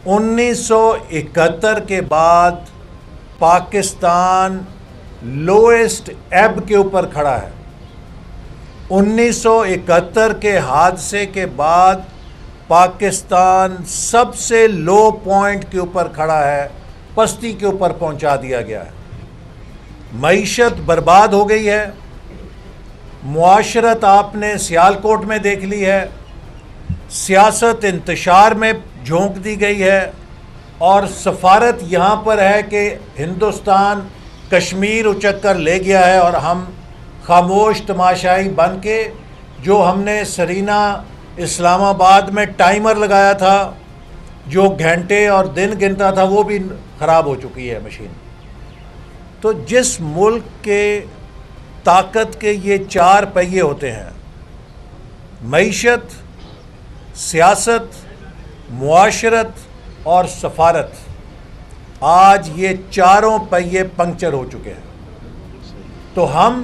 1971 کے بعد پاکستان لوئسٹ ایب کے اوپر کھڑا ہے۔ 1971 کے حادثے کے بعد پاکستان سب سے لو پوائنٹ کے اوپر کھڑا ہے، پستی کے اوپر پہنچا دیا گیا ہے۔ معیشت برباد ہو گئی ہے، معاشرت آپ نے سیالکوٹ میں دیکھ لی ہے، سیاست انتشار میں جھونک دی گئی ہے، اور سفارت یہاں پر ہے کہ ہندوستان کشمیر اچک کر لے گیا ہے، اور ہم خاموش تماشائی بن کے جو ہم نے سرینا اسلام آباد میں ٹائمر لگایا تھا جو گھنٹے اور دن گنتا تھا، وہ بھی خراب ہو چکی ہے مشین۔ تو جس ملک کے طاقت کے یہ 4 پہیے ہوتے ہیں، معیشت، سیاست، معاشرت اور سفارت، آج یہ 4 پہیے پنکچر ہو چکے ہیں۔ تو ہم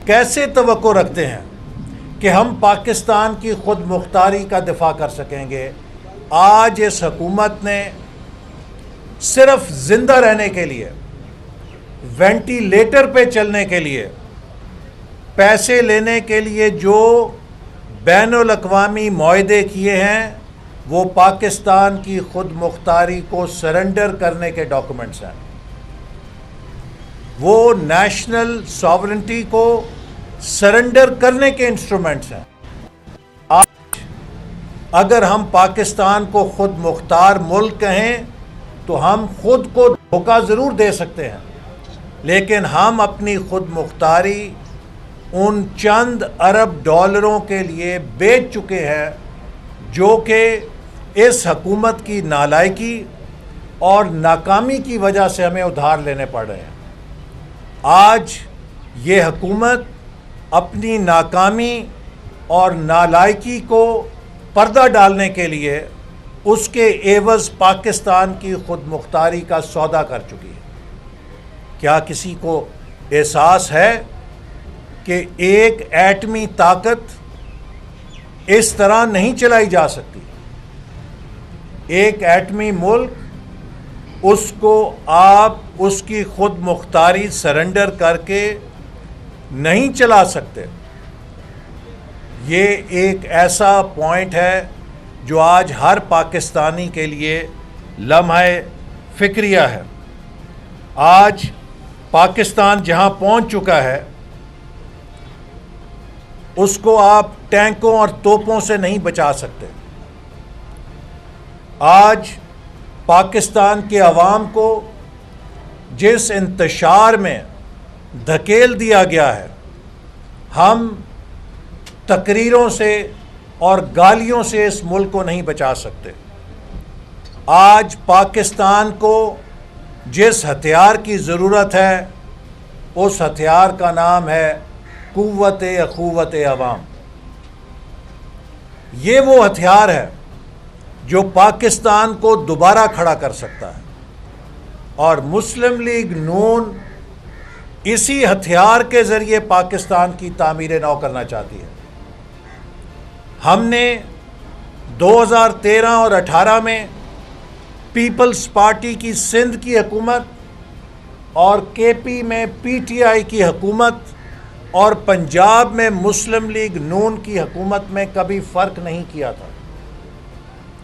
کیسے توقع رکھتے ہیں کہ ہم پاکستان کی خود مختاری کا دفاع کر سکیں گے؟ آج اس حکومت نے صرف زندہ رہنے کے لیے، وینٹیلیٹر پہ چلنے کے لیے، پیسے لینے کے لیے جو بین الاقوامی معاہدے کیے ہیں، وہ پاکستان کی خود مختاری کو سرنڈر کرنے کے ڈاکومنٹس ہیں، وہ نیشنل ساورنٹی کو سرنڈر کرنے کے انسٹرومنٹس ہیں۔ آج اگر ہم پاکستان کو خود مختار ملک کہیں تو ہم خود کو دھوکہ ضرور دے سکتے ہیں، لیکن ہم اپنی خود مختاری ان چند ارب ڈالروں کے لیے بیچ چکے ہیں جو کہ اس حکومت کی نالائکی اور ناکامی کی وجہ سے ہمیں ادھار لینے پڑ رہے ہیں۔ آج یہ حکومت اپنی ناکامی اور نالائکی کو پردہ ڈالنے کے لیے اس کے عوض پاکستان کی خود مختاری کا سودا کر چکی ہے۔ کیا کسی کو احساس ہے کہ ایک ایٹمی طاقت اس طرح نہیں چلائی جا سکتی؟ ایک ایٹمی ملک، اس کو آپ اس کی خود مختاری سرنڈر کر کے نہیں چلا سکتے۔ یہ ایک ایسا پوائنٹ ہے جو آج ہر پاکستانی کے لیے لمحہ فکریہ ہے۔ آج پاکستان جہاں پہنچ چکا ہے اس کو آپ ٹینکوں اور توپوں سے نہیں بچا سکتے۔ آج پاکستان کے عوام کو جس انتشار میں دھکیل دیا گیا ہے، ہم تقریروں سے اور گالیوں سے اس ملک کو نہیں بچا سکتے۔ آج پاکستان کو جس ہتھیار کی ضرورت ہے، اس ہتھیار کا نام ہے قوت اخوت عوام۔ یہ وہ ہتھیار ہے جو پاکستان کو دوبارہ کھڑا کر سکتا ہے، اور مسلم لیگ نون اسی ہتھیار کے ذریعے پاکستان کی تعمیر نو کرنا چاہتی ہے۔ ہم نے 2013 اور 18 میں پیپلز پارٹی کی سندھ کی حکومت اور کے پی میں پی ٹی آئی کی حکومت اور پنجاب میں مسلم لیگ نون کی حکومت میں کبھی فرق نہیں کیا تھا،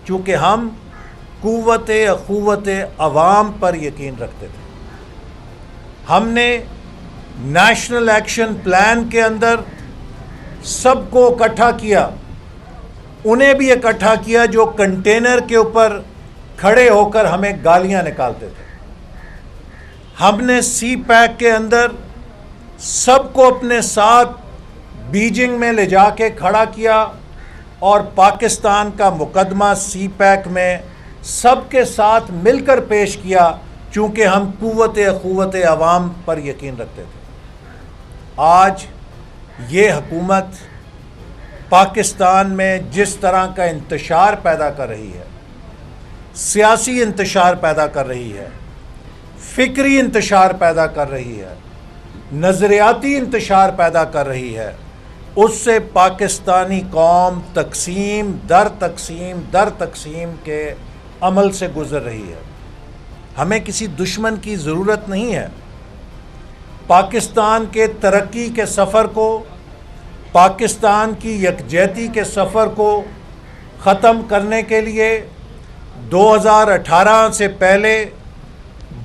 چونکہ ہم قوت اخوت عوام پر یقین رکھتے تھے۔ ہم نے نیشنل ایکشن پلان کے اندر سب کو اکٹھا کیا، انہیں بھی اکٹھا کیا جو کنٹینر کے اوپر کھڑے ہو کر ہمیں گالیاں نکالتے تھے۔ ہم نے سی پیک کے اندر سب کو اپنے ساتھ بیجنگ میں لے جا کے کھڑا کیا، اور پاکستان کا مقدمہ سی پیک میں سب کے ساتھ مل کر پیش کیا، چونکہ ہم قوت اخوت عوام پر یقین رکھتے تھے۔ آج یہ حکومت پاکستان میں جس طرح کا انتشار پیدا کر رہی ہے، سیاسی انتشار پیدا کر رہی ہے، فکری انتشار پیدا کر رہی ہے، نظریاتی انتشار پیدا کر رہی ہے، اس سے پاکستانی قوم تقسیم در تقسیم در تقسیم کے عمل سے گزر رہی ہے. ہمیں کسی دشمن کی ضرورت نہیں ہے. پاکستان کے ترقی کے سفر کو، پاکستان کی یکجہتی کے سفر کو ختم کرنے کے لیے 2018 سے پہلے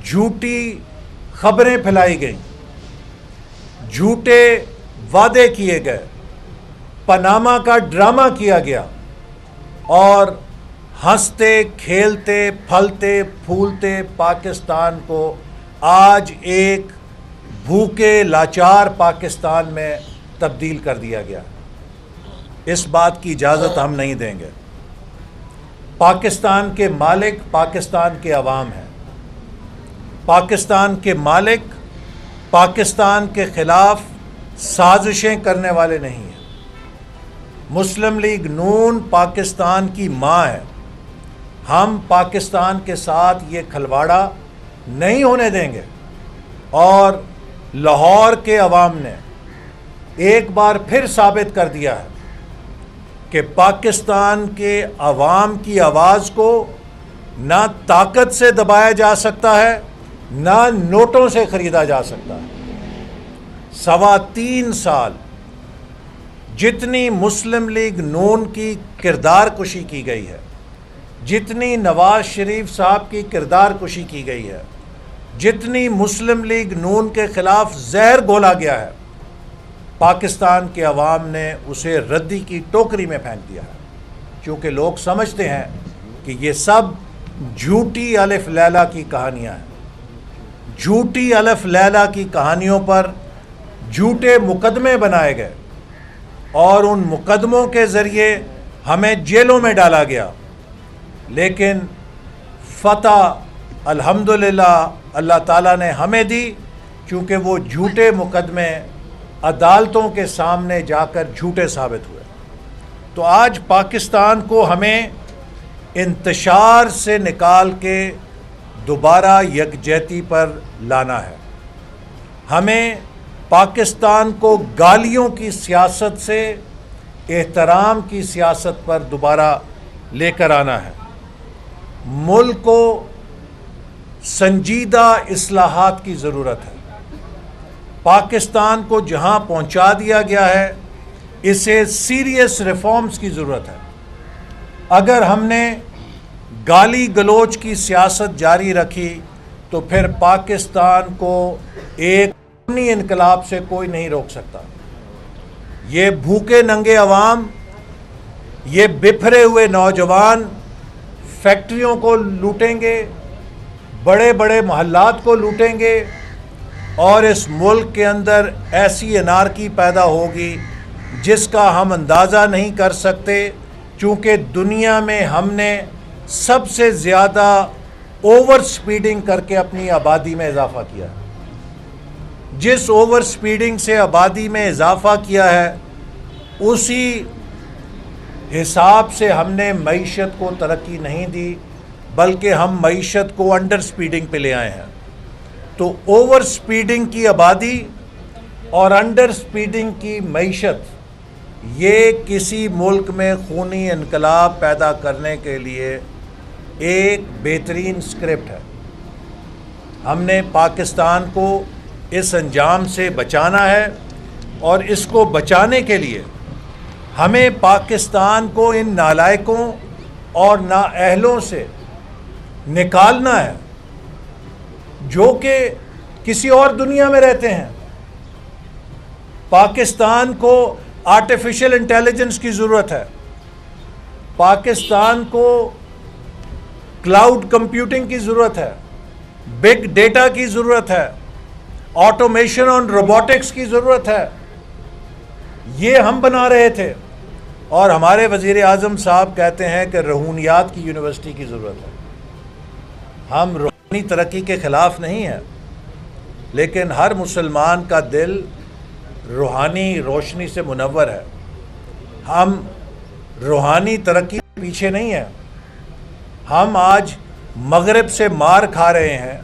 جھوٹی خبریں پھیلائی گئیں، جھوٹے وعدے کیے گئے، پاناما کا ڈرامہ کیا گیا، اور ہنستے کھیلتے پھلتے پھولتے پاکستان کو آج ایک بھوکے لاچار پاکستان میں تبدیل کر دیا گیا. اس بات کی اجازت ہم نہیں دیں گے. پاکستان کے مالک پاکستان کے عوام ہیں. پاکستان کے مالک پاکستان کے خلاف سازشیں کرنے والے نہیں ہیں. مسلم لیگ نون پاکستان کی ماں ہے. ہم پاکستان کے ساتھ یہ کھلواڑا نہیں ہونے دیں گے. اور لاہور کے عوام نے ایک بار پھر ثابت کر دیا ہے کہ پاکستان کے عوام کی آواز کو نہ طاقت سے دبایا جا سکتا ہے، نہ نوٹوں سے خریدا جا سکتا ہے. 3.25 سال جتنی مسلم لیگ نون کی کردار کشی کی گئی ہے، جتنی نواز شریف صاحب کی کردار کشی کی گئی ہے، جتنی مسلم لیگ نون کے خلاف زہر گھولا گیا ہے، پاکستان کے عوام نے اسے ردی کی ٹوکری میں پھینک دیا ہے. کیونکہ لوگ سمجھتے ہیں کہ یہ سب جھوٹی الف لیلا کی کہانیاں ہیں. جھوٹی الف لیلا کی کہانیوں پر جھوٹے مقدمے بنائے گئے، اور ان مقدموں کے ذریعے ہمیں جیلوں میں ڈالا گیا. لیکن فتح الحمدللہ اللہ تعالیٰ نے ہمیں دی، کیونکہ وہ جھوٹے مقدمے عدالتوں کے سامنے جا کر جھوٹے ثابت ہوئے. تو آج پاکستان کو ہمیں انتشار سے نکال کے دوبارہ یکجہتی پر لانا ہے. ہمیں پاکستان کو گالیوں کی سیاست سے احترام کی سیاست پر دوبارہ لے کر آنا ہے. ملک کو سنجیدہ اصلاحات کی ضرورت ہے. پاکستان کو جہاں پہنچا دیا گیا ہے، اسے سیریس ریفارمز کی ضرورت ہے. اگر ہم نے گالی گلوچ کی سیاست جاری رکھی تو پھر پاکستان کو ایک امنی انقلاب سے کوئی نہیں روک سکتا. یہ بھوکے ننگے عوام، یہ بپھرے ہوئے نوجوان فیکٹریوں کو لوٹیں گے، بڑے بڑے محلات کو لوٹیں گے، اور اس ملک کے اندر ایسی انارکی پیدا ہوگی جس کا ہم اندازہ نہیں کر سکتے. چونکہ دنیا میں ہم نے سب سے زیادہ اوور سپیڈنگ کر کے اپنی آبادی میں اضافہ کیا ہے. جس اوور سپیڈنگ سے آبادی میں اضافہ کیا ہے، اسی حساب سے ہم نے معیشت کو ترقی نہیں دی، بلکہ ہم معیشت کو انڈر سپیڈنگ پہ لے آئے ہیں. تو اوور سپیڈنگ کی آبادی اور انڈر سپیڈنگ کی معیشت، یہ کسی ملک میں خونی انقلاب پیدا کرنے کے لیے ایک بہترین اسکرپٹ ہے. ہم نے پاکستان کو اس انجام سے بچانا ہے، اور اس کو بچانے کے لیے ہمیں پاکستان کو ان نالائقوں اور نااہلوں سے نکالنا ہے جو کہ کسی اور دنیا میں رہتے ہیں. پاکستان کو آرٹیفیشل انٹیلیجنس کی ضرورت ہے. پاکستان کو کلاؤڈ کمپیوٹنگ کی ضرورت ہے، بگ ڈیٹا کی ضرورت ہے، آٹومیشن اور روبوٹکس کی ضرورت ہے. یہ ہم بنا رہے تھے، اور ہمارے وزیر اعظم صاحب کہتے ہیں کہ روحانیات کی یونیورسٹی کی ضرورت ہے. ہم روحانی ترقی کے خلاف نہیں ہیں، لیکن ہر مسلمان کا دل روحانی روشنی سے منور ہے. ہم روحانی ترقی کے پیچھے نہیں ہیں. ہم آج مغرب سے مار کھا رہے ہیں.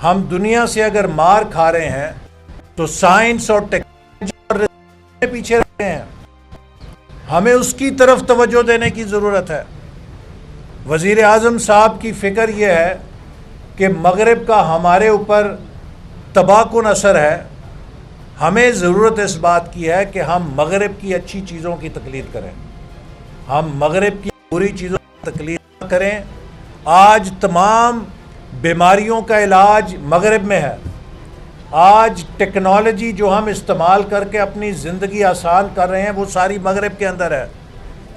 ہم دنیا سے اگر مار کھا رہے ہیں تو سائنس اور ٹیکنالوجی کے پیچھے رہ رہے ہیں. ہمیں اس کی طرف توجہ دینے کی ضرورت ہے. وزیر اعظم صاحب کی فکر یہ ہے کہ مغرب کا ہمارے اوپر تباہ کن اثر ہے. ہمیں ضرورت اس بات کی ہے کہ ہم مغرب کی اچھی چیزوں کی تقلید کریں, ہم مغرب کی بری چیزوں کی تقلید نہ کریں. آج تمام بیماریوں کا علاج مغرب میں ہے. آج ٹیکنالوجی جو ہم استعمال کر کے اپنی زندگی آسان کر رہے ہیں وہ ساری مغرب کے اندر ہے.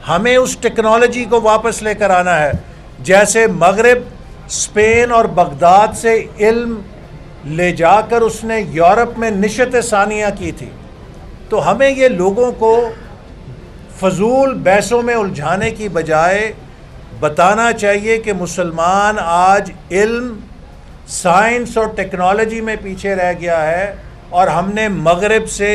ہمیں اس ٹیکنالوجی کو واپس لے کر آنا ہے. جیسے مغرب اسپین اور بغداد سے علم لے جا کر اس نے یورپ میں نشت ثانیہ کی تھی, تو ہمیں یہ لوگوں کو فضول بحثوں میں الجھانے کی بجائے بتانا چاہیے کہ مسلمان آج علم, سائنس اور ٹیکنالوجی میں پیچھے رہ گیا ہے, اور ہم نے مغرب سے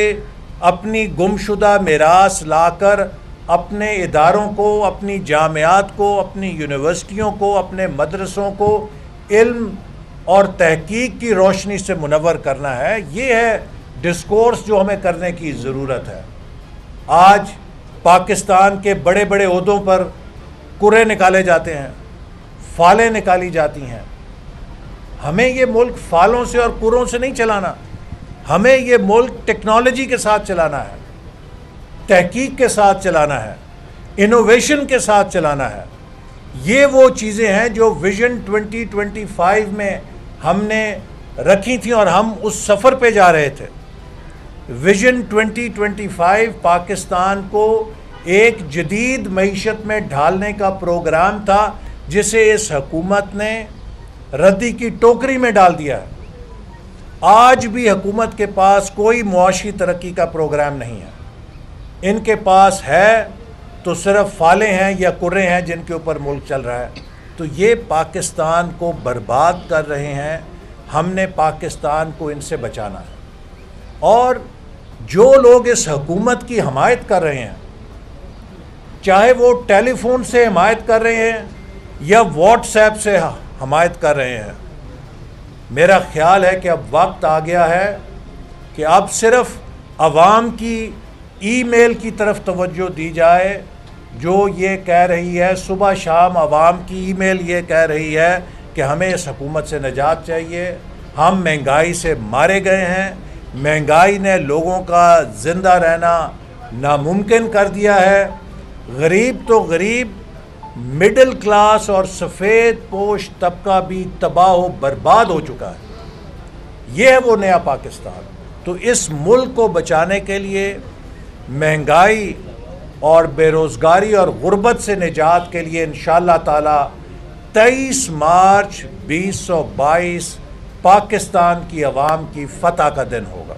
اپنی گمشدہ میراث لا کر اپنے اداروں کو, اپنی جامعات کو, اپنی یونیورسٹیوں کو, اپنے مدرسوں کو علم اور تحقیق کی روشنی سے منور کرنا ہے. یہ ہے ڈسکورس جو ہمیں کرنے کی ضرورت ہے. آج پاکستان کے بڑے بڑے عہدوں پر کرے نکالے جاتے ہیں, فالیں نکالی جاتی ہیں. ہمیں یہ ملک فالوں سے اور کروں سے نہیں چلانا, ہمیں یہ ملک ٹیکنالوجی کے ساتھ چلانا ہے, تحقیق کے ساتھ چلانا ہے, انوویشن کے ساتھ چلانا ہے. یہ وہ چیزیں ہیں جو ویژن 2025 میں ہم نے رکھی تھیں اور ہم اس سفر پہ جا رہے تھے. ویژن 2025 پاکستان کو ایک جدید معیشت میں ڈھالنے کا پروگرام تھا جسے اس حکومت نے ردی کی ٹوکری میں ڈال دیا ہے. آج بھی حکومت کے پاس کوئی معاشی ترقی کا پروگرام نہیں ہے. ان کے پاس ہے تو صرف فالیں ہیں یا کرے ہیں جن کے اوپر ملک چل رہا ہے. تو یہ پاکستان کو برباد کر رہے ہیں. ہم نے پاکستان کو ان سے بچانا ہے. اور جو لوگ اس حکومت کی حمایت کر رہے ہیں, چاہے وہ ٹیلی فون سے حمایت کر رہے ہیں یا واٹس ایپ سے حمایت کر رہے ہیں, میرا خیال ہے کہ اب وقت آ گیا ہے کہ اب صرف عوام کی ای میل کی طرف توجہ دی جائے جو یہ کہہ رہی ہے صبح شام. عوام کی ای میل یہ کہہ رہی ہے کہ ہمیں اس حکومت سے نجات چاہیے. ہم مہنگائی سے مارے گئے ہیں, مہنگائی نے لوگوں کا زندہ رہنا ناممکن کر دیا ہے. غریب تو غریب, مڈل کلاس اور سفید پوش طبقہ بھی تباہ و برباد ہو چکا ہے. یہ ہے وہ نیا پاکستان. تو اس ملک کو بچانے کے لیے مہنگائی اور بے روزگاری اور غربت سے نجات کے لیے انشاءاللہ تعالی 23 مارچ 2022 پاکستان کی عوام کی فتح کا دن ہوگا.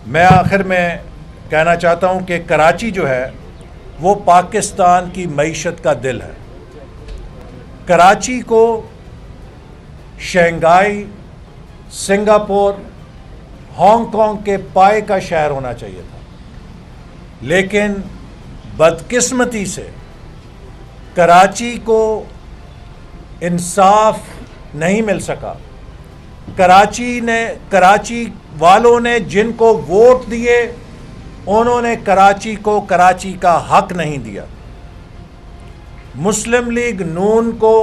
میں آخر میں کہنا چاہتا ہوں کہ کراچی جو ہے وہ پاکستان کی معیشت کا دل ہے. کراچی کو شنگھائی, سنگاپور, ہانگ کانگ کے پائے کا شہر ہونا چاہیے تھا, لیکن بدقسمتی سے کراچی کو انصاف نہیں مل سکا. کراچی والوں نے جن کو ووٹ دیے انہوں نے کراچی کو کراچی کا حق نہیں دیا. مسلم لیگ نون کو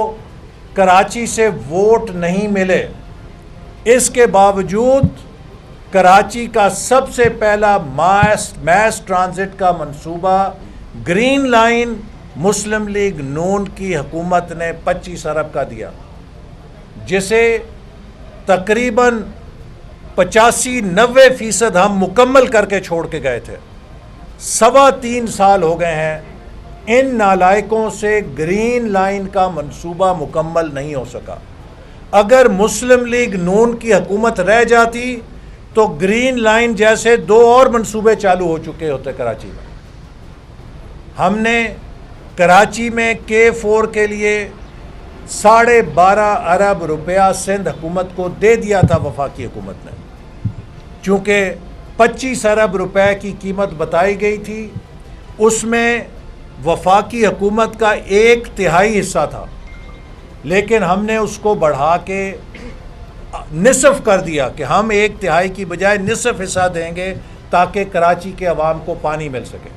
کراچی سے ووٹ نہیں ملے. اس کے باوجود کراچی کا سب سے پہلا میس ٹرانزٹ کا منصوبہ گرین لائن مسلم لیگ نون کی حکومت نے 25 ارب کا دیا, جسے تقریباً 85-90% ہم مکمل کر کے چھوڑ کے گئے تھے. 3.25 سال ہو گئے ہیں. ان نالائقوں سے گرین لائن کا منصوبہ مکمل نہیں ہو سکا. اگر مسلم لیگ نون کی حکومت رہ جاتی تو گرین لائن جیسے 2 اور منصوبے چالو ہو چکے ہوتے کراچی میں. ہم نے کراچی میں K4 کے لیے 12.5 ارب روپیہ سندھ حکومت کو دے دیا تھا وفاقی حکومت نے. چونکہ 25 ارب روپے کی قیمت بتائی گئی تھی, اس میں وفاقی حکومت کا 1/3 حصہ تھا, لیکن ہم نے اس کو بڑھا کے نصف کر دیا کہ ہم 1/3 کی بجائے نصف حصہ دیں گے تاکہ کراچی کے عوام کو پانی مل سکے.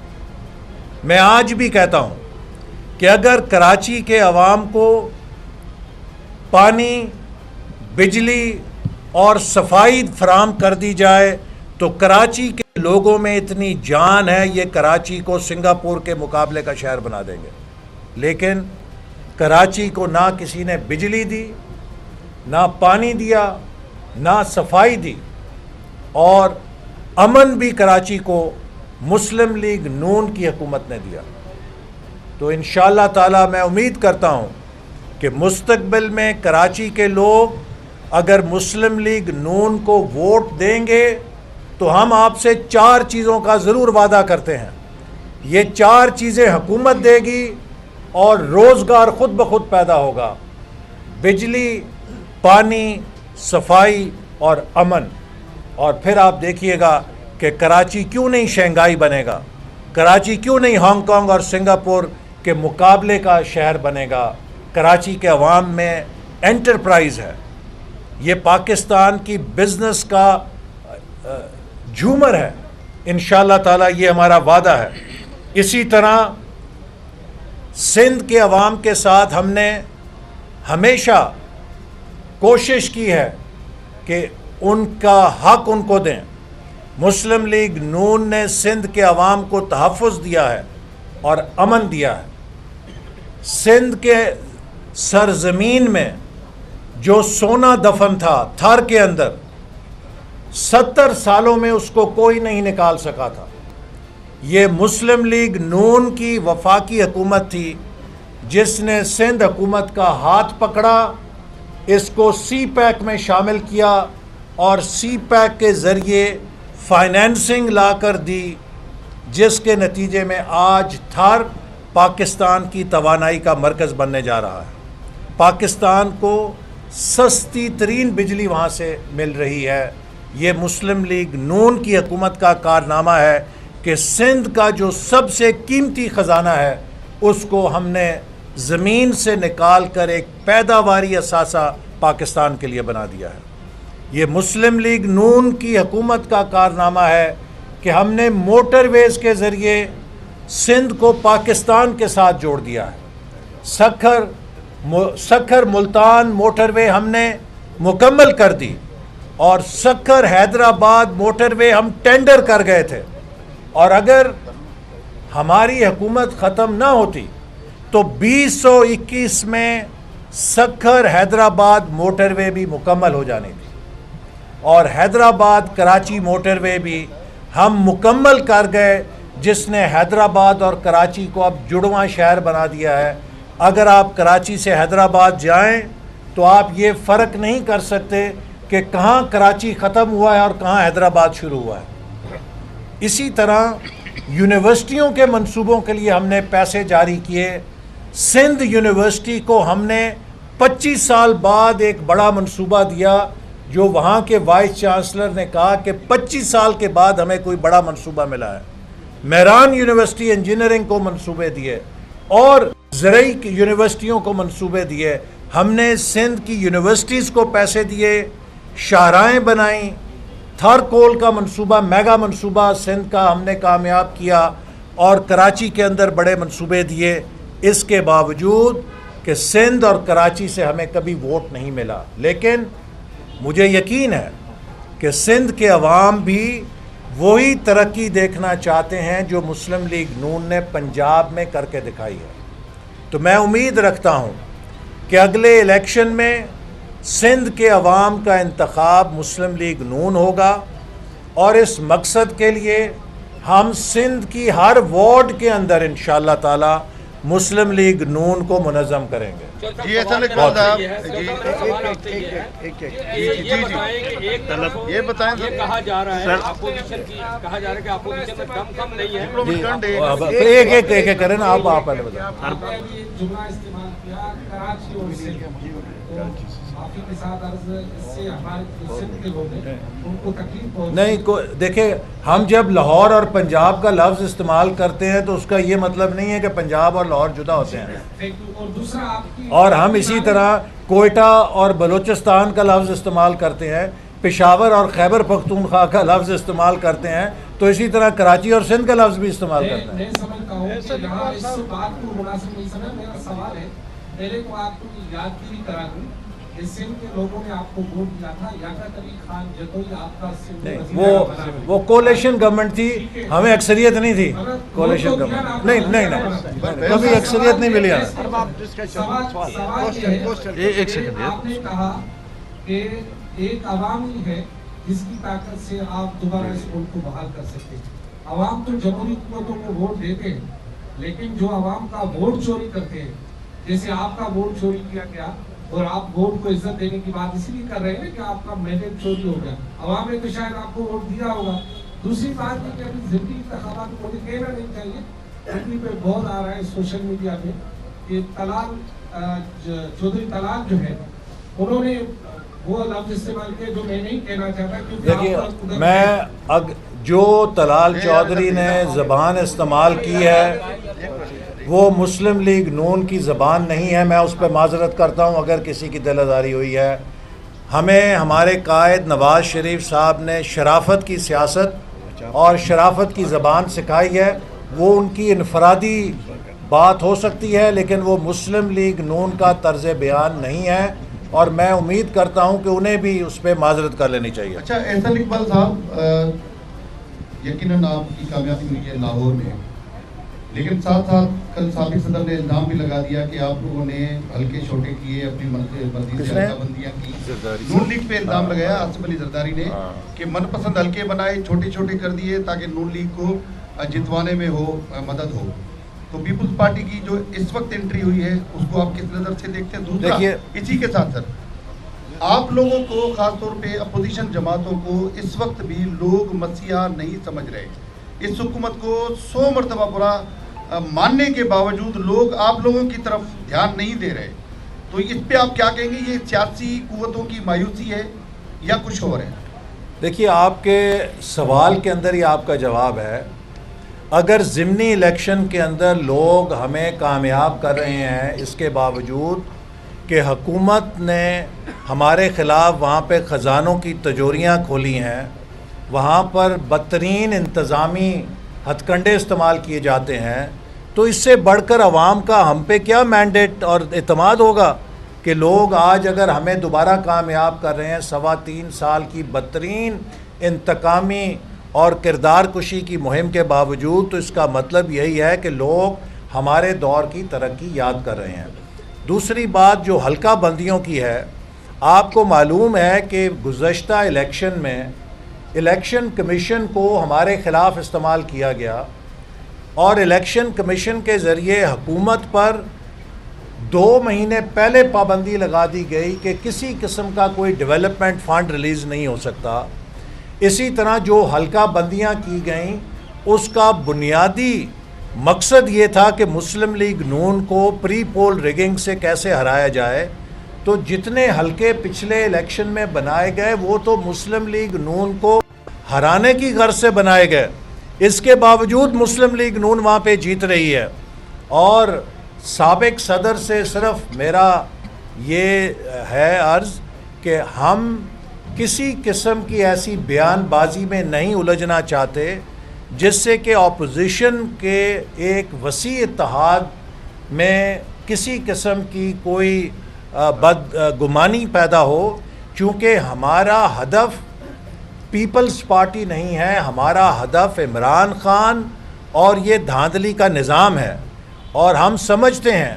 میں آج بھی کہتا ہوں کہ اگر کراچی کے عوام کو پانی، بجلی اور صفائی فراہم کر دی جائے تو کراچی کے لوگوں میں اتنی جان ہے، یہ کراچی کو سنگاپور کے مقابلے کا شہر بنا دیں گے۔ لیکن کراچی کو نہ کسی نے بجلی دی، نہ پانی دیا، نہ صفائی دی، اور امن بھی کراچی کو مسلم لیگ نون کی حکومت نے دیا۔ تو انشاءاللہ تعالی میں امید کرتا ہوں کہ مستقبل میں کراچی کے لوگ اگر مسلم لیگ نون کو ووٹ دیں گے تو ہم آپ سے 4 چیزوں کا ضرور وعدہ کرتے ہیں۔ یہ 4 چیزیں حکومت دے گی اور روزگار خود بخود پیدا ہوگا: بجلی، پانی، صفائی اور امن۔ اور پھر آپ دیکھیے گا کہ کراچی کیوں نہیں شنگھائی بنے گا، کراچی کیوں نہیں ہانگ کانگ اور سنگاپور کے مقابلے کا شہر بنے گا۔ کراچی کے عوام میں انٹرپرائز ہے، یہ پاکستان کی بزنس کا جھومر ہے۔ انشاءاللہ تعالی یہ ہمارا وعدہ ہے۔ اسی طرح سندھ کے عوام کے ساتھ ہم نے ہمیشہ کوشش کی ہے کہ ان کا حق ان کو دیں۔ مسلم لیگ نون نے سندھ کے عوام کو تحفظ دیا ہے اور امن دیا ہے۔ سندھ کے سرزمین میں جو سونا دفن تھا تھر کے اندر، 70 سالوں میں اس کو کوئی نہیں نکال سکا تھا۔ یہ مسلم لیگ نون کی وفاقی حکومت تھی جس نے سندھ حکومت کا ہاتھ پکڑا، اس کو سی پیک میں شامل کیا اور سی پیک کے ذریعے فائنینسنگ لا کر دی، جس کے نتیجے میں آج تھر پاکستان کی توانائی کا مرکز بننے جا رہا ہے۔ پاکستان کو سستی ترین بجلی وہاں سے مل رہی ہے۔ یہ مسلم لیگ نون کی حکومت کا کارنامہ ہے کہ سندھ کا جو سب سے قیمتی خزانہ ہے اس کو ہم نے زمین سے نکال کر ایک پیداواری اثاثہ پاکستان کے لیے بنا دیا ہے۔ یہ مسلم لیگ نون کی حکومت کا کارنامہ ہے کہ ہم نے موٹر ویز کے ذریعے سندھ کو پاکستان کے ساتھ جوڑ دیا ہے۔ سکھر ملتان موٹر وے ہم نے مکمل کر دی، اور سکھر حیدرآباد موٹر وے ہم ٹینڈر کر گئے تھے، اور اگر ہماری حکومت ختم نہ ہوتی تو 2021 میں سکھر حیدرآباد موٹر وے بھی مکمل ہو جانی تھی، اور حیدرآباد کراچی موٹر وے بھی ہم مکمل کر گئے، جس نے حیدرآباد اور کراچی کو اب جڑواں شہر بنا دیا ہے۔ اگر آپ کراچی سے حیدرآباد جائیں تو آپ یہ فرق نہیں کر سکتے کہ کہاں کراچی ختم ہوا ہے اور کہاں حیدرآباد شروع ہوا ہے۔ اسی طرح یونیورسٹیوں کے منصوبوں کے لیے ہم نے پیسے جاری کیے۔ سندھ یونیورسٹی کو ہم نے 25 سال بعد ایک بڑا منصوبہ دیا، جو وہاں کے وائس چانسلر نے کہا کہ 25 سال کے بعد ہمیں کوئی بڑا منصوبہ ملا ہے۔ مہران یونیورسٹی انجینئرنگ کو منصوبے دیے اور زرعی یونیورسٹیوں کو منصوبے دیے۔ ہم نے سندھ کی یونیورسٹیز کو پیسے دیے، شاہراہیں بنائیں۔ تھر کول کا منصوبہ، میگا منصوبہ سندھ کا ہم نے کامیاب کیا، اور کراچی کے اندر بڑے منصوبے دیے۔ اس کے باوجود کہ سندھ اور کراچی سے ہمیں کبھی ووٹ نہیں ملا، لیکن مجھے یقین ہے کہ سندھ کے عوام بھی وہی ترقی دیکھنا چاہتے ہیں جو مسلم لیگ نون نے پنجاب میں کر کے دکھائی ہے۔ تو میں امید رکھتا ہوں کہ اگلے الیکشن میں سندھ کے عوام کا انتخاب مسلم لیگ نون ہوگا، اور اس مقصد کے لیے ہم سندھ کی ہر وارڈ کے اندر انشاءاللہ تعالی مسلم لیگ نون کو منظم کریں گے۔ جی ایسا نہیں کرتا یہ بتائیں یہ کہا جا رہا ہے اپوزیشن کی، کہا جا رہا ہے کہ اپوزیشن میں کم نہیں ہے۔ ایک کریں نا، آپ پہلے بتائیں۔ جملہ استعمال کیا کراچی اور سندھ، معافی کے ساتھ عرض اس سے ہمارے سندھ کے لوگ ہیں ان کو تکلیف پہنچ نہیں، دیکھیں ہم جب لاہور اور پنجاب کا لفظ استعمال کرتے ہیں تو اس کا یہ مطلب نہیں ہے کہ پنجاب اور لاہور جدا ہوتے ہیں، اور دوسرا آپ کی اور ہم اسی طرح کوئٹہ اور بلوچستان کا لفظ استعمال کرتے ہیں، پشاور اور خیبر پختونخوا کا لفظ استعمال کرتے ہیں، تو اسی طرح کراچی اور سندھ کا لفظ بھی استعمال کرتا ہے. میں سمجھتا ہوں کہ یہاں اس بات کو مناسب نہیں سمجھا. میرا سوال ہے پہلے تو آپ کو یادگیری کرا دوں کہ سندھ کے لوگوں نے آپ کو ووٹ دیا تھا. یاقوت علی خان جدوئی آپ کا سندھ وہ کولیشن گورنمنٹ تھی, ہمیں اکثریت نہیں تھی. کولیشن گورنمنٹ نہیں کبھی اکثریت نہیں ملی ہمیں. ایک سیکنڈ. آپ نے کہا کہ ایک عوام ہی ہے جس کی طاقت سے آپ دوبارہ اس ملک کو بحال کر سکتے ہیں. عوام تو جمہوری حکومتوں کو ووٹ دیتے ہیں, لیکن جو عوام کا ووٹ چوری کرتے ہیں, جیسے آپ کا ووٹ چوری کیا گیا اور آپ ووٹ کو عزت دینے کی بات اس لیے کر رہے ہیں کہ آپ کا مینڈیٹ چوری ہو گیا. عوام نے تو شاید آپ کو ووٹ دیا ہوگا. دوسری بات یہ کہ ابھی ضمنی انتخابات کو کہنا نہیں چاہیے. ٹی وی پہ بہت آ رہا ہے سوشل میڈیا پہ کہ طلال چودھری طلال جو ہے انہوں نے وہ لفظ استعمال کیا جو میں نہیں کہنا چاہتا. دیکھیے میں جو طلال چودھری نے زبان استعمال کی ہے وہ مسلم لیگ نون کی زبان نہیں ہے. میں اس پہ معذرت کرتا ہوں اگر کسی کی دل آزاری ہوئی ہے. ہمیں ہمارے قائد نواز شریف صاحب نے شرافت کی سیاست اور شرافت کی زبان سکھائی ہے. وہ ان کی انفرادی بات ہو سکتی ہے لیکن وہ مسلم لیگ نون کا طرز بیان نہیں ہے, اور میں امید کرتا ہوں کہ انہیں بھی اس پہ معذرت کر لینی چاہیے. اچھا احسن اقبال صاحب, یقیناً آپ کی کامیابی ہوئی ہے لاہور میں, لیکن ساتھ ساتھ کل سابق صدر نے الزام بھی لگا دیا کہ آپ لوگوں نے حلقے چھوٹے کیے, اپنی مرضی سے حلقہ بندیاں کی. نون لیگ پہ الزام لگایا آصف علی زرداری نے کہ من پسند حلقے بنائے, چھوٹے چھوٹے کر دیے تاکہ نون لیگ کو جتوانے میں مدد ہو. تو پیپلز پارٹی کی جو اس وقت انٹری ہوئی ہے اس کو آپ کس نظر سے دیکھتے ہیں؟ دوسرا اسی کے ساتھ سر, آپ لوگوں کو خاص طور پہ اپوزیشن جماعتوں کو اس وقت بھی لوگ مسیحا نہیں سمجھ رہے. اس حکومت کو 100 مرتبہ برا ماننے کے باوجود لوگ آپ لوگوں کی طرف دھیان نہیں دے رہے. تو اس پہ آپ کیا کہیں گے؟ یہ سیاسی قوتوں کی مایوسی ہے یا کچھ اور ہے؟ دیکھیے آپ کے سوال کے اندر ہی آپ کا جواب ہے. اگر ضمنی الیکشن کے اندر لوگ ہمیں کامیاب کر رہے ہیں اس کے باوجود کہ حکومت نے ہمارے خلاف وہاں پہ خزانوں کی تجوریاں کھولی ہیں, وہاں پر بدترین انتظامی ہتھ کنڈے استعمال کیے جاتے ہیں, تو اس سے بڑھ کر عوام کا ہم پہ کیا مینڈیٹ اور اعتماد ہوگا کہ لوگ آج اگر ہمیں دوبارہ کامیاب کر رہے ہیں 3.25 سال کی بدترین انتقامی اور کردار کشی کی مہم کے باوجود, تو اس کا مطلب یہی ہے کہ لوگ ہمارے دور کی ترقی یاد کر رہے ہیں. دوسری بات جو حلقہ بندیوں کی ہے, آپ کو معلوم ہے کہ گزشتہ الیکشن میں الیکشن کمیشن کو ہمارے خلاف استعمال کیا گیا اور الیکشن کمیشن کے ذریعے حکومت پر 2 مہینے پہلے پابندی لگا دی گئی کہ کسی قسم کا کوئی ڈیولپمنٹ فنڈ ریلیز نہیں ہو سکتا. اسی طرح جو حلقہ بندیاں کی گئیں اس کا بنیادی مقصد یہ تھا کہ مسلم لیگ نون کو پری پول ریگنگ سے کیسے ہرایا جائے. تو جتنے حلقے پچھلے الیکشن میں بنائے گئے وہ تو مسلم لیگ نون کو ہرانے کی غرض سے بنائے گئے. اس کے باوجود مسلم لیگ نون وہاں پہ جیت رہی ہے. اور سابق صدر سے صرف میرا یہ ہے عرض کہ ہم کسی قسم کی ایسی بیان بازی میں نہیں الجھنا چاہتے جس سے کہ اپوزیشن کے ایک وسیع اتحاد میں کسی قسم کی کوئی بدگمانی پیدا ہو. چونکہ ہمارا ہدف پیپلز پارٹی نہیں ہے, ہمارا ہدف عمران خان اور یہ دھاندلی کا نظام ہے. اور ہم سمجھتے ہیں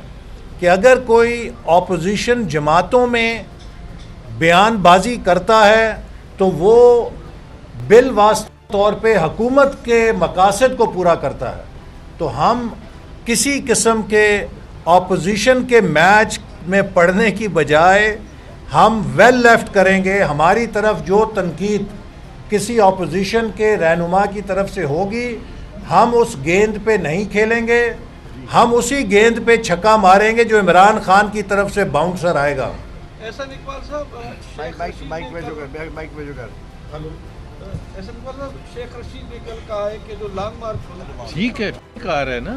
کہ اگر کوئی اپوزیشن جماعتوں میں بیان بازی کرتا ہے تو وہ بالواسطہ طور پہ حکومت کے مقاصد کو پورا کرتا ہے. تو ہم کسی قسم کے اپوزیشن کے میچ میں پڑھنے کی بجائے ہم ویل لیفٹ کریں گے. ہماری طرف جو تنقید کسی اپوزیشن کے رہنما کی طرف سے ہوگی ہم اس گیند پہ نہیں کھیلیں گے, ہم اسی گیند پہ چھکا ماریں گے جو عمران خان کی طرف سے باؤنسر آئے گا. احسن اقبال صاحب شیخ رشید نے کل کہا ہے کہ جو لانگ مارچ ٹھیک ہے کہا رہے نا